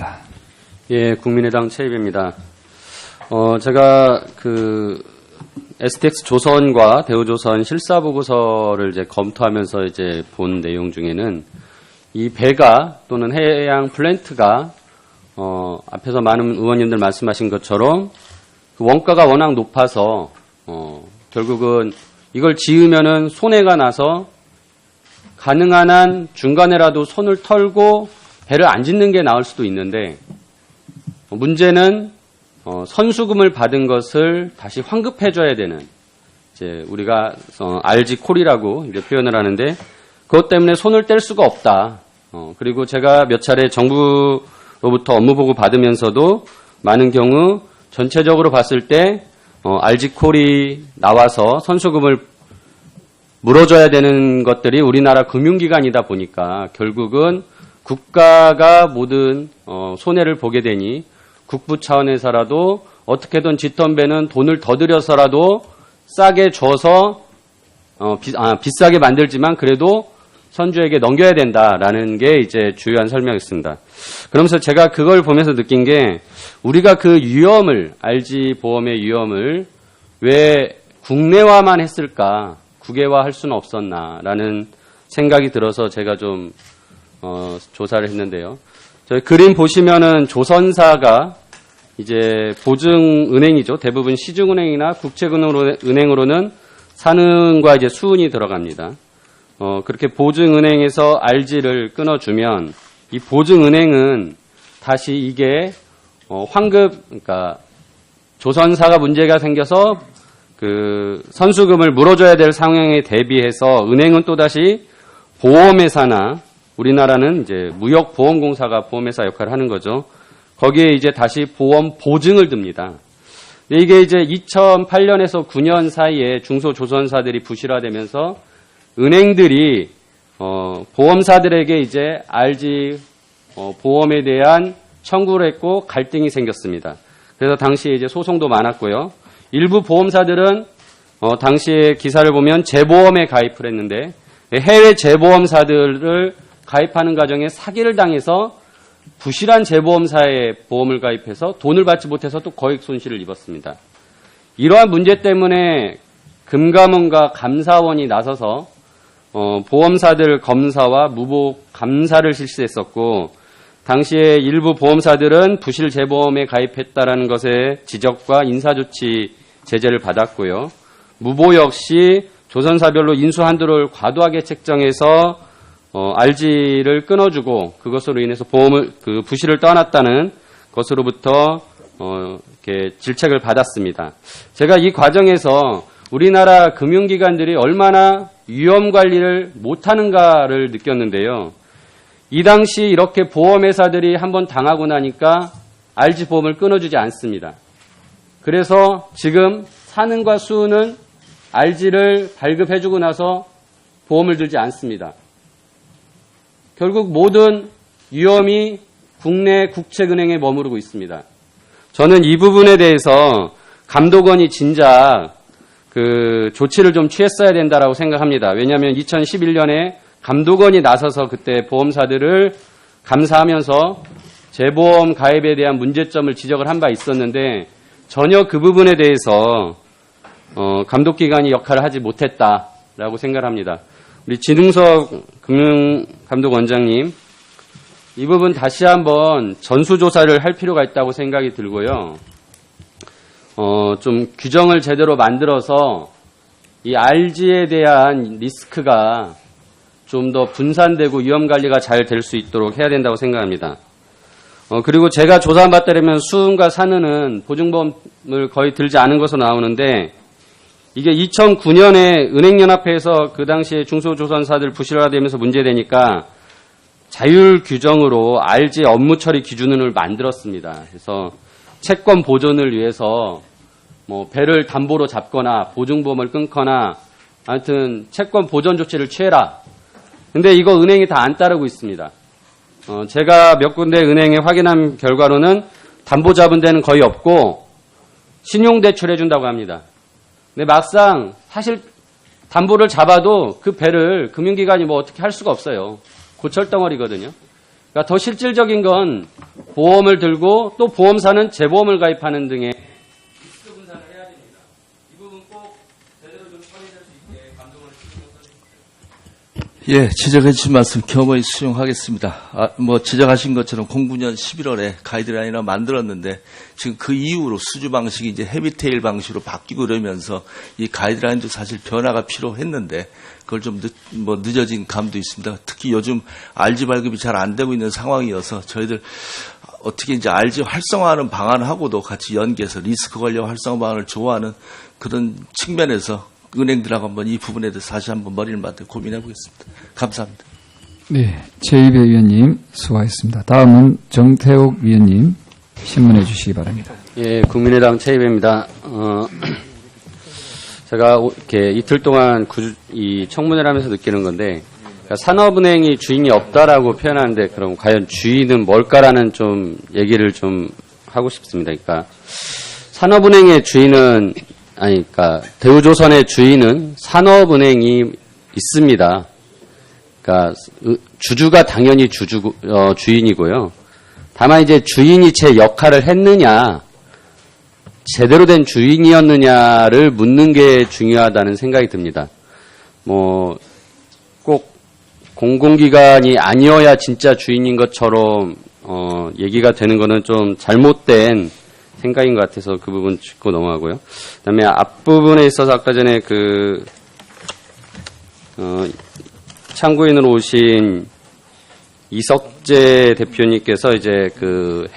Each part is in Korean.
바랍니다. 예, 국민의당 최입입니다. 제가 STX 조선과 대우조선 실사보고서를 이제 검토하면서 이제 본 내용 중에는 이 배가 또는 해양 플랜트가 앞에서 많은 의원님들 말씀하신 것처럼 그 원가가 워낙 높아서 결국은 이걸 지으면은 손해가 나서 가능한 한 중간에라도 손을 털고 배를 안 짓는 게 나을 수도 있는데 문제는 선수금을 받은 것을 다시 환급해줘야 되는 이제 우리가 RG 콜이라고 이제 표현을 하는데 그것 때문에 손을 뗄 수가 없다. 그리고 제가 몇 차례 정부로부터 업무 보고 받으면서도 많은 경우 전체적으로 봤을 때 RG 콜이 나와서 선수금을 물어줘야 되는 것들이 우리나라 금융기관이다 보니까 결국은 국가가 모든 손해를 보게 되니 국부 차원에서라도 어떻게든 짓던 배는 돈을 더 들여서라도 싸게 줘서 비싸게 만들지만 그래도 선주에게 넘겨야 된다라는 게 이제 주요한 설명이었습니다. 그러면서 제가 그걸 보면서 느낀 게 우리가 그 위험을 RG 보험의 위험을 왜 국내화만 했을까 국외화할 수는 없었나라는 생각이 들어서 제가 좀 조사를 했는데요. 저희 그림 보시면은 조선사가 이제 보증은행이죠. 대부분 시중은행이나 국책은행으로는 산은과 이제 수은이 들어갑니다. 그렇게 보증은행에서 RG를 끊어주면 이 보증은행은 다시 이게 그러니까 조선사가 문제가 생겨서 그 선수금을 물어줘야 될 상황에 대비해서 은행은 또다시 보험회사나 우리나라는 이제 무역보험공사가 보험회사 역할을 하는 거죠. 거기에 이제 다시 보험 보증을 듭니다. 이게 이제 2008년에서 9년 사이에 중소조선사들이 부실화되면서 은행들이 보험사들에게 이제 RG 보험에 대한 청구를 했고 갈등이 생겼습니다. 그래서 당시에 이제 소송도 많았고요. 일부 보험사들은 당시에 기사를 보면 재보험에 가입을 했는데 해외 재보험사들을 가입하는 과정에 사기를 당해서 부실한 재보험사에 보험을 가입해서 돈을 받지 못해서 또 거액 손실을 입었습니다. 이러한 문제 때문에 금감원과 감사원이 나서서 보험사들 검사와 무보 감사를 실시했었고 당시에 일부 보험사들은 부실 재보험에 가입했다라는 것에 지적과 인사조치 제재를 받았고요. 무보 역시 조선사별로 인수한도를 과도하게 책정해서 RG를 끊어주고 그것으로 인해서 그 부실을 떠났다는 것으로부터 이렇게 질책을 받았습니다. 제가 이 과정에서 우리나라 금융기관들이 얼마나 위험 관리를 못하는가를 느꼈는데요. 이 당시 이렇게 보험회사들이 한번 당하고 나니까 RG 보험을 끊어주지 않습니다. 그래서 지금 산은과 수은은 RG를 발급해주고 나서 보험을 들지 않습니다. 결국 모든 위험이 국내 국책은행에 머무르고 있습니다. 저는 이 부분에 대해서 감독원이 진작 그 조치를 좀 취했어야 된다라고 생각합니다. 왜냐하면 2011년에 감독원이 나서서 그때 보험사들을 감사하면서 재보험 가입에 대한 문제점을 지적을 한 바 있었는데 전혀 그 부분에 대해서 감독기관이 역할을 하지 못했다라고 생각합니다. 우리 진흥석 금융감독원장님, 이 부분 다시 한번 전수조사를 할 필요가 있다고 생각이 들고요. 좀 규정을 제대로 만들어서 이 RG에 대한 리스크가 좀 더 분산되고 위험관리가 잘 될 수 있도록 해야 된다고 생각합니다. 그리고 제가 조사한 바 따르면 수은과 산은은 보증보험을 거의 들지 않은 것으로 나오는데 이게 2009년에 은행연합회에서 그 당시에 중소조선사들 부실화되면서 문제되니까 자율 규정으로 RG 업무 처리 기준을 만들었습니다. 그래서 채권 보존을 위해서 뭐 배를 담보로 잡거나 보증보험을 끊거나 아무튼 채권 보존 조치를 취해라. 근데 이거 은행이 다 안 따르고 있습니다. 제가 몇 군데 은행에 확인한 결과로는 담보 잡은 데는 거의 없고 신용대출해준다고 합니다. 근데 막상 사실 담보를 잡아도 그 배를 금융기관이 뭐 어떻게 할 수가 없어요. 고철덩어리거든요. 그러니까 더 실질적인 건 보험을 들고 또 보험사는 재보험을 가입하는 등의 리스크 분산을 해야 됩니다. 이 부분 꼭 제대로 좀 처리될 수 있게 감독을 예, 지적해 주신 말씀 겸허히 수용하겠습니다. 지적하신 것처럼 09년 11월에 가이드라인을 만들었는데 지금 그 이후로 수주 방식이 이제 헤비테일 방식으로 바뀌고 그러면서 이 가이드라인도 사실 변화가 필요했는데 그걸 좀 늦어진 감도 있습니다. 특히 요즘 RG 발급이 잘 안 되고 있는 상황이어서 저희들 어떻게 이제 RG 활성화하는 방안하고도 같이 연계해서 리스크 관련 활성화 방안을 조화하는 그런 측면에서 은행들하고 한번 이 부분에 대해서 다시 한번 머리를 맞대 고민해 보겠습니다. 감사합니다. 네, 최이배 위원님 수고하셨습니다. 다음은 정태욱 위원님 신문해 주시기 바랍니다. 예, 국민의당 최이배입니다. 제가 이렇게 이틀 동안 이 청문회를 하면서 느끼는 건데, 그러니까 산업은행이 주인이 없다라고 표현하는데, 그럼 과연 주인은 뭘까라는 좀 얘기를 좀 하고 싶습니다. 그러니까 산업은행의 주인은 그러니까 대우조선의 주인은 산업은행이 있습니다. 그러니까 주주가 당연히 주인이고요. 다만 이제 주인이 제 역할을 했느냐, 제대로 된 주인이었느냐를 묻는 게 중요하다는 생각이 듭니다. 꼭 공공기관이 아니어야 진짜 주인인 것처럼 얘기가 되는 거는 좀 잘못된 생각인 것 같아서 그 부분 짚고 넘어가고요. 그다음에 앞부분에 있어서 아까 전에 참고인으로 오신 이석재 대표님께서 이제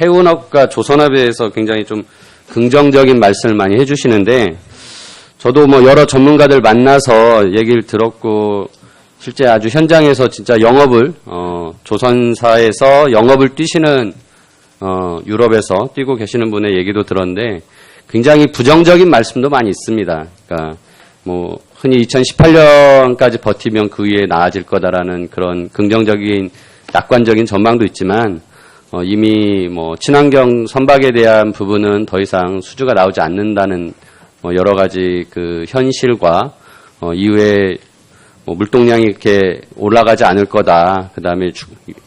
해운업과 조선업에 대해서 굉장히 좀 긍정적인 말씀을 많이 해주시는데, 저도 여러 전문가들 만나서 얘기를 들었고, 실제 아주 현장에서 진짜 영업을, 조선사에서 영업을 뛰시는, 유럽에서 뛰고 계시는 분의 얘기도 들었는데, 굉장히 부정적인 말씀도 많이 있습니다. 그러니까, 흔히 2018년까지 버티면 그 위에 나아질 거다라는 그런 긍정적인, 낙관적인 전망도 있지만, 이미 친환경 선박에 대한 부분은 더 이상 수주가 나오지 않는다는 여러 가지 현실과 이후에 물동량이 이렇게 올라가지 않을 거다. 그 다음에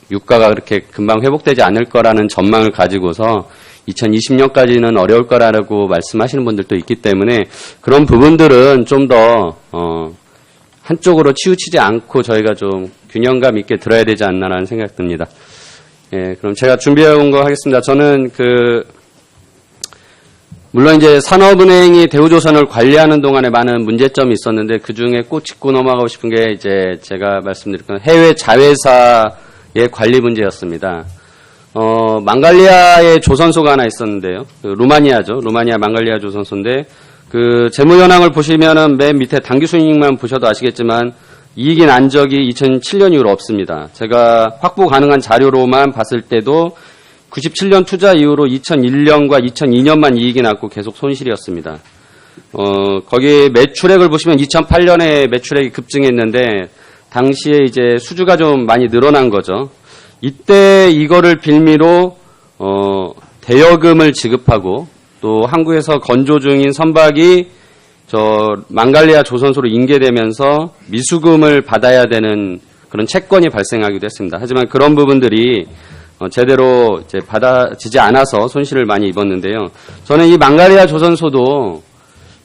유가가 그렇게 금방 회복되지 않을 거라는 전망을 가지고서 2020년까지는 어려울 거라고 말씀하시는 분들도 있기 때문에 그런 부분들은 좀 더 한쪽으로 치우치지 않고 저희가 좀 균형감 있게 들어야 되지 않나라는 생각이 듭니다. 예, 그럼 제가 준비해온 거 하겠습니다. 저는 물론 이제 산업은행이 대우조선을 관리하는 동안에 많은 문제점이 있었는데 그 중에 꼭 짚고 넘어가고 싶은 게 이제 제가 말씀드릴 건 해외 자회사의 관리 문제였습니다. 망갈리아의 조선소가 하나 있었는데요. 루마니아죠. 루마니아 망갈리아 조선소인데 재무 현황을 보시면은 맨 밑에 당기순이익만 보셔도 아시겠지만 이익이 난 적이 2007년 이후로 없습니다. 제가 확보 가능한 자료로만 봤을 때도 97년 투자 이후로 2001년과 2002년만 이익이 났고 계속 손실이었습니다. 거기 매출액을 보시면 2008년에 매출액이 급증했는데 당시에 이제 수주가 좀 많이 늘어난 거죠. 이때 이거를 빌미로 대여금을 지급하고 또 한국에서 건조 중인 선박이 망갈리아 조선소로 인계되면서 미수금을 받아야 되는 그런 채권이 발생하기도 했습니다. 하지만 그런 부분들이 제대로 이제 받아지지 않아서 손실을 많이 입었는데요. 저는 이 망갈리아 조선소도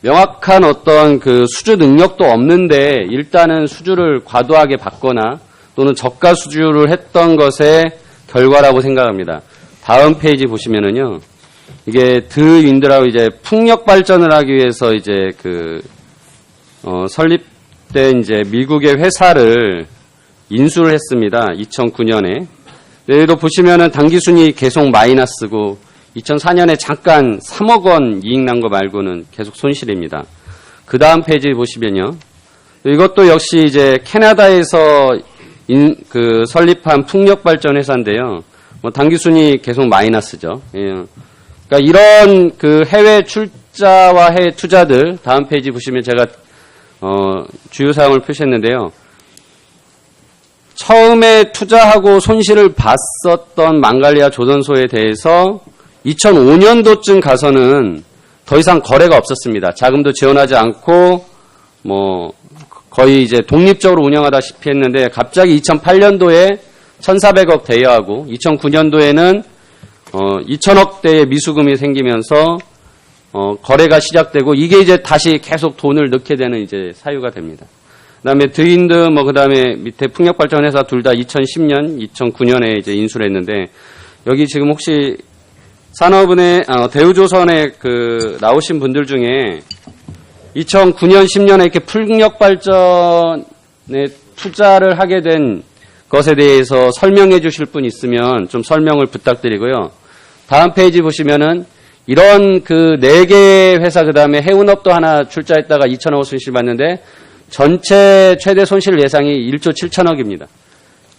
명확한 어떤 수주 능력도 없는데 일단은 수주를 과도하게 받거나 또는 저가 수주를 했던 것의 결과라고 생각합니다. 다음 페이지 보시면은요. 이게 드윈드라고 이제 풍력 발전을 하기 위해서 이제 설립된 이제 미국의 회사를 인수를 했습니다. 2009년에. 여기도 보시면은 당기순이 계속 마이너스고 2004년에 잠깐 3억 원 이익 난 거 말고는 계속 손실입니다. 그 다음 페이지 보시면요. 이것도 역시 이제 캐나다에서 설립한 풍력 발전 회사인데요. 당기순이 계속 마이너스죠. 예. 그러니까 이런 해외 출자와 해외 투자들 다음 페이지 보시면 제가 주요 사항을 표시했는데요. 처음에 투자하고 손실을 봤었던 망갈리아 조선소에 대해서 2005년도쯤 가서는 더 이상 거래가 없었습니다. 자금도 지원하지 않고 거의 이제 독립적으로 운영하다시피 했는데 갑자기 2008년도에 1,400억 대여하고 2009년도에는 2,000억 대의 미수금이 생기면서 거래가 시작되고 이게 이제 다시 계속 돈을 넣게 되는 이제 사유가 됩니다. 그다음에 드윈드 그다음에 밑에 풍력발전회사 둘 다 2010년, 2009년에 이제 인수를 했는데 여기 지금 혹시 산업은행 대우조선에 나오신 분들 중에 2009년, 10년에 이렇게 풍력발전에 투자를 하게 된 것에 대해서 설명해 주실 분 있으면 좀 설명을 부탁드리고요. 다음 페이지 보시면은 이런 4개 회사 그다음에 해운업도 하나 출자했다가 2,000억 손실 봤는데 전체 최대 손실 예상이 1조 7천억입니다.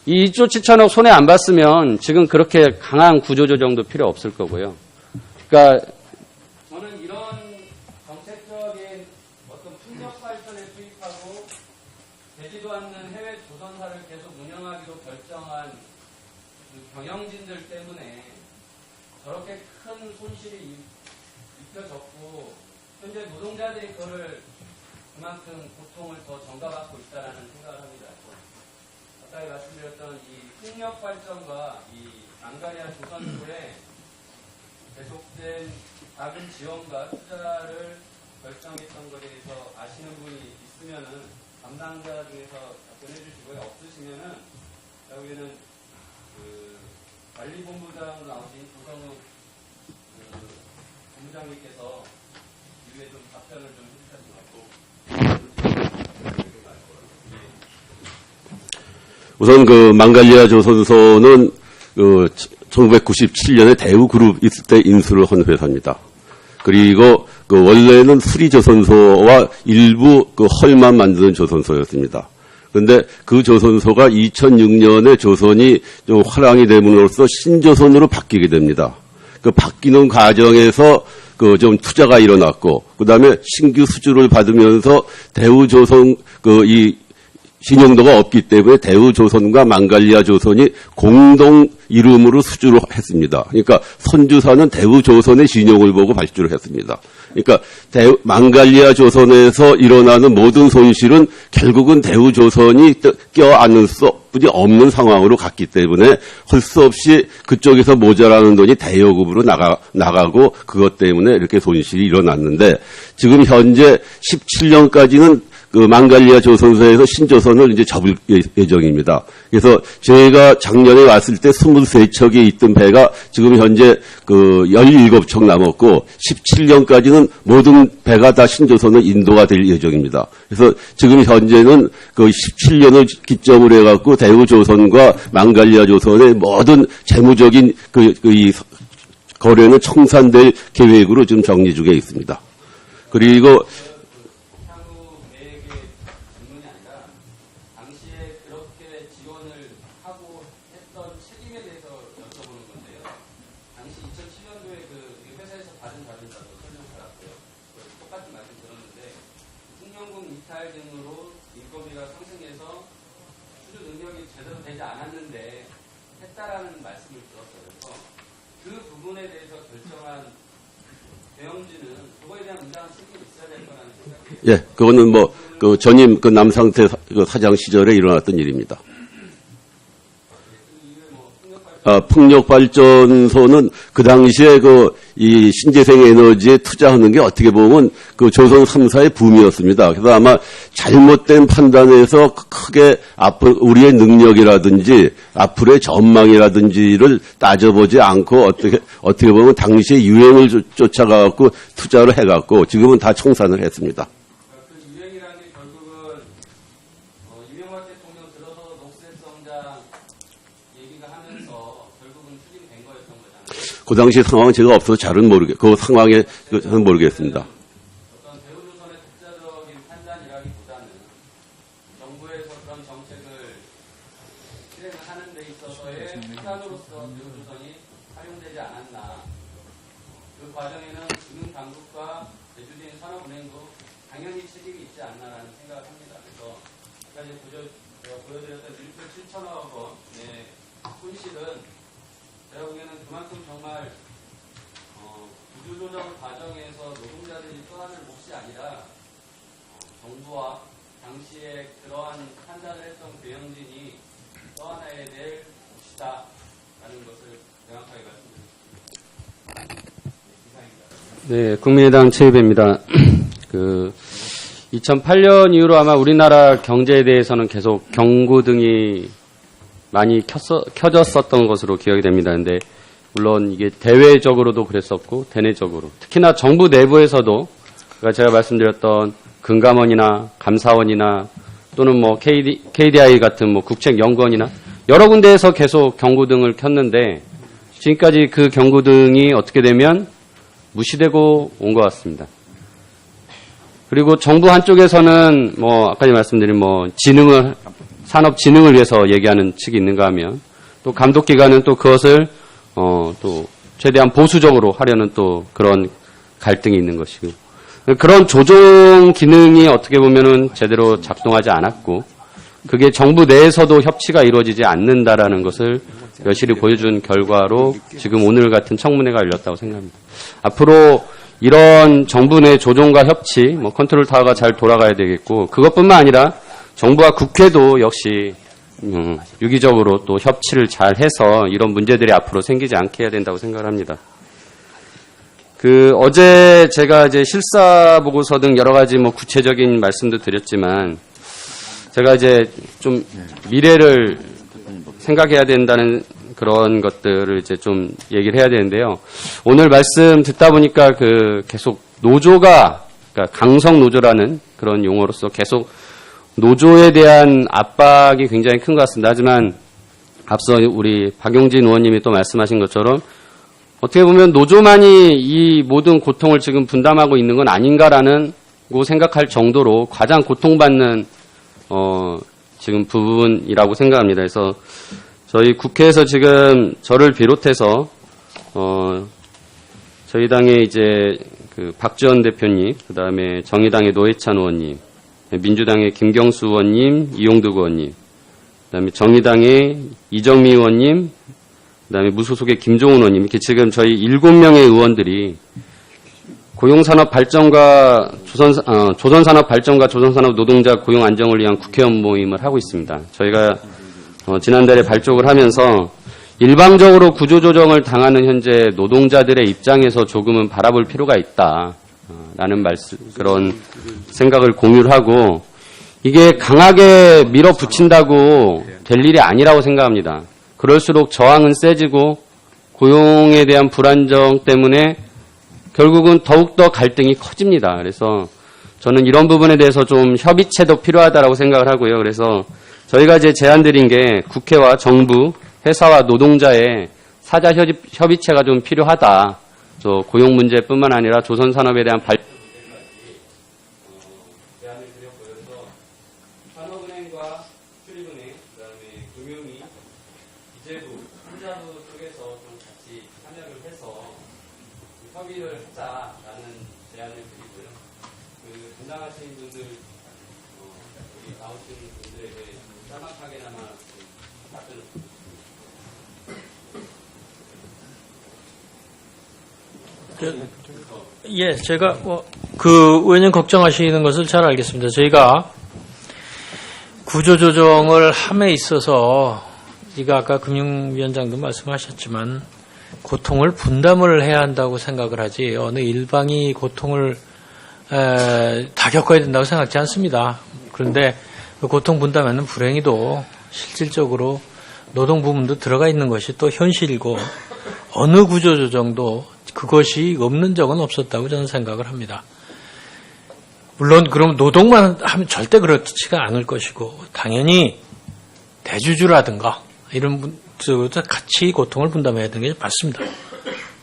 이 1조 7천억 손해 안 봤으면 지금 그렇게 강한 구조조정도 필요 없을 거고요. 그러니까 저는 이런 정책적인 어떤 풍력 발전에 투입하고 되지도 않는 해외 조선사를 계속 운영하기로 결정한 경영진들 때문에 저렇게 큰 손실이 입혀졌고 현재 노동자들이 그거를 그만큼 고통을 더 전가받고 있다는 생각을 합니다. 아까 말씀드렸던 이 풍력 발전과 이 앙가리아 조선소에 계속된 작은 지원과 투자를 결정했던 것에 대해서 아시는 분이 있으면은 담당자 중에서 답변해 주시고요. 없으시면은 여기는 관리본부장 나오신 조성욱 본부장님께서 이후에 좀 답변을 좀 해주셔야 될 것 같고. 우선 망갈리아 조선소는 1997년에 대우그룹 있을 때 인수를 한 회사입니다. 그리고 원래는 수리조선소와 일부 헐만 만드는 조선소였습니다. 그런데 그 조선소가 2006년에 조선이 좀 화랑이 됨으로써 신조선으로 바뀌게 됩니다. 그 바뀌는 과정에서 좀 투자가 일어났고, 그 다음에 신규 수주를 받으면서 대우조선 이 신용도가 없기 때문에 대우조선과 망갈리아 조선이 공동 이름으로 수주를 했습니다. 그러니까 선주사는 대우조선의 신용을 보고 발주를 했습니다. 그러니까 망갈리아 조선에서 일어나는 모든 손실은 결국은 대우조선이 껴안을 수밖에 없는 상황으로 갔기 때문에 할 수 없이 그쪽에서 모자라는 돈이 대여급으로 나가고 그것 때문에 이렇게 손실이 일어났는데 지금 현재 17년까지는 망갈리아 조선소에서 신조선을 이제 접을 예정입니다. 그래서 저희가 작년에 왔을 때 23척이 있던 배가 지금 현재 17척 남았고 17년까지는 모든 배가 다 신조선은 인도가 될 예정입니다. 그래서 지금 현재는 17년을 기점으로 해갖고 대우조선과 망갈리아 조선의 모든 재무적인 이 거래는 청산될 계획으로 지금 정리 중에 있습니다. 그리고 예, 그거는 전임 남상태 사장 시절에 일어났던 일입니다. 풍력발전소는 그 당시에 이 신재생 에너지에 투자하는 게 어떻게 보면 조선 3사의 붐이었습니다. 그래서 아마 잘못된 판단에서 크게 우리의 능력이라든지 앞으로의 전망이라든지를 따져보지 않고 어떻게 보면 당시의 유행을 쫓아가갖고 투자를 해갖고 지금은 다 청산을 했습니다. 그 당시 상황은 제가 없어서 잘은 그 상황에 저는 모르겠습니다. 어떤 대우조선의 독자적인 판단이라기보다는 정부에서 그런 정책을 실행을 하는 데 있어서의 수단으로서 대우조선이 활용되지 않았나. 그 과정에는 금융당국과 제주도인 산업은행도 당연히 책임이 있지 않나라는 생각을 합니다. 그래서 아까 제가 보여드렸던 1조 7천억 원의 손실은 제가 보기에는 그만큼 정말 구조조정 과정에서 노동자들이 떠나는 몫이 아니라 정부와 당시에 그러한 판단을 했던 경영진이 떠안아야 될 것이다라는 것을 명확하게 말씀드립니다. 네, 국민의당 최유배입니다. 2008년 이후로 아마 우리나라 경제에 대해서는 계속 경고등이 많이 켜졌었던 것으로 기억이 됩니다. 근데 물론 이게 대외적으로도 그랬었고 대내적으로 특히나 정부 내부에서도 제가 말씀드렸던 금감원이나 감사원이나 또는 뭐 KDI 같은 뭐 국책연구원이나 여러 군데에서 계속 경고등을 켰는데 지금까지 그 경고등이 어떻게 되면 무시되고 온 것 같습니다. 그리고 정부 한쪽에서는 뭐 아까 말씀드린 뭐 산업 진흥을 위해서 얘기하는 측이 있는가 하면 또 감독기관은 또 그것을 또 최대한 보수적으로 하려는 또 그런 갈등이 있는 것이고 그런 조정 기능이 어떻게 보면은 제대로 작동하지 않았고 그게 정부 내에서도 협치가 이루어지지 않는다라는 것을 여실히 보여준 결과로 지금 오늘 같은 청문회가 열렸다고 생각합니다. 앞으로 이런 정부 내 조정과 협치, 뭐 컨트롤 타워가 잘 돌아가야 되겠고 그것뿐만 아니라 정부와 국회도 역시 유기적으로 또 협치를 잘 해서 이런 문제들이 앞으로 생기지 않게 해야 된다고 생각을 합니다. 어제 제가 이제 실사 보고서 등 여러 가지 뭐 구체적인 말씀도 드렸지만 제가 이제 좀 미래를 생각해야 된다는 그런 것들을 이제 좀 얘기를 해야 되는데요. 오늘 말씀 듣다 보니까 계속 노조가, 그러니까 강성 노조라는 그런 용어로서 계속 노조에 대한 압박이 굉장히 큰 것 같습니다. 하지만 앞서 우리 박용진 의원님이 또 말씀하신 것처럼 어떻게 보면 노조만이 이 모든 고통을 지금 분담하고 있는 건 아닌가라는 고 생각할 정도로 가장 고통받는 지금 부분이라고 생각합니다. 그래서 저희 국회에서 지금 저를 비롯해서 저희 당의 이제 박지원 대표님, 그다음에 정의당의 노회찬 의원님, 민주당의 김경수 의원님, 이용득 의원님, 그다음에 정의당의 이정미 의원님, 그다음에 무소속의 김종훈 의원님, 이렇게 지금 저희 7명의 의원들이 고용산업 발전과 조선산업 발전과 조선산업 노동자 고용 안정을 위한 국회의원 모임을 하고 있습니다. 저희가 지난달에 발족을 하면서 일방적으로 구조조정을 당하는 현재 노동자들의 입장에서 조금은 바라볼 필요가 있다라는 그런 생각을 공유를 하고 이게 강하게 밀어붙인다고 될 일이 아니라고 생각합니다. 그럴수록 저항은 세지고 고용에 대한 불안정 때문에 결국은 더욱더 갈등이 커집니다. 그래서 저는 이런 부분에 대해서 좀 협의체도 필요하다라고 생각을 하고요. 그래서 저희가 이제 제안드린 게 국회와 정부, 회사와 노동자의 사자 협의체가 좀 필요하다. 고용 문제뿐만 아니라 조선 산업에 대한 제안을 드렸고요. 그래서 산업은행과 수립은행, 그다음에 금융위, 기재부, 환자부 쪽에서 좀 같이 참여를 해서 협의를 하자라는 제안을 드리고요. 담당하시는 분들, 우리 나오시는 분들에게 짤막하게나마 답변을 예, 제가 의원님 걱정하시는 것을 잘 알겠습니다. 저희가 구조조정을 함에 있어서 이가 아까 금융위원장도 말씀하셨지만 고통을 분담을 해야 한다고 생각을 하지 어느 일방이 고통을 다 겪어야 된다고 생각하지 않습니다. 그런데 그 고통 분담에는 불행히도 실질적으로 노동 부문도 들어가 있는 것이 또 현실이고 어느 구조조정도 그것이 없는 적은 없었다고 저는 생각을 합니다. 물론 그럼 노동만 하면 절대 그렇지가 않을 것이고 당연히 대주주라든가 이런 분들도 같이 고통을 분담해야 되는 게 맞습니다.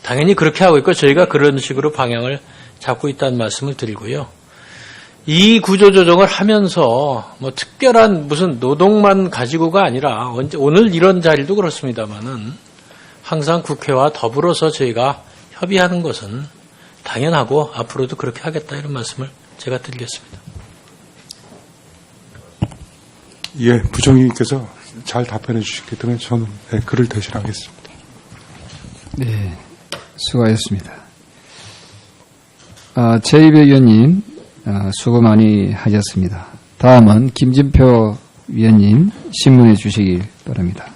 당연히 그렇게 하고 있고 저희가 그런 식으로 방향을 잡고 있다는 말씀을 드리고요. 이 구조조정을 하면서 뭐 특별한 무슨 노동만 가지고가 아니라 오늘 이런 자리도 그렇습니다만은 항상 국회와 더불어서 저희가 협의하는 것은 당연하고 앞으로도 그렇게 하겠다 이런 말씀을 제가 드리겠습니다. 예, 부총리께서 잘 답변해 주셨기 때문에 저는 글을 대신하겠습니다. 네, 수고하셨습니다. 최이배 위원님 수고 많이 하셨습니다. 다음은 김진표 위원님 신문해 주시길 바랍니다.